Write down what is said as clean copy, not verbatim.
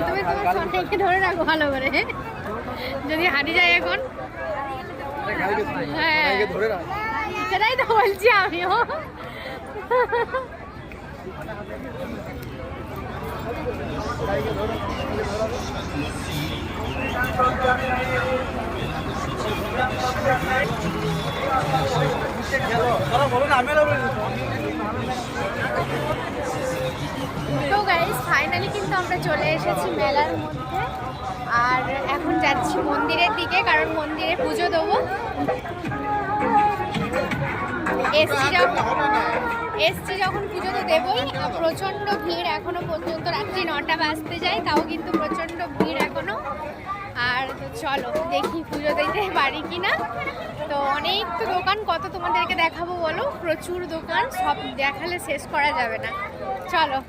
তুমি তোমার সোনাইকে ধরে রাখো ভালো করে, যদি হারিয়ে যায় এখন। হ্যাঁ সেটাই তো বলছি আমিও। তো গাইস ফাইনালি কিন্তু আমরা চলে এসেছি মেলার মধ্যে, আর এখন যাচ্ছি মন্দিরের দিকে, কারণ মন্দিরে পুজো দেবো। এসছি যখন পুজো তো দেবই। প্রচণ্ড ভিড় এখনো পর্যন্ত, রাত্রি 9টা বাজতে যায়, তাও কিন্তু প্রচণ্ড ভিড় এখনো। আর চলো দেখি পুজো দিতে পারি কিনা। তো অনেক তো দোকান, কত তোমাদেরকে দেখাবো বলো, প্রচুর দোকান, সব দেখালে শেষ করা যাবে না। চলো।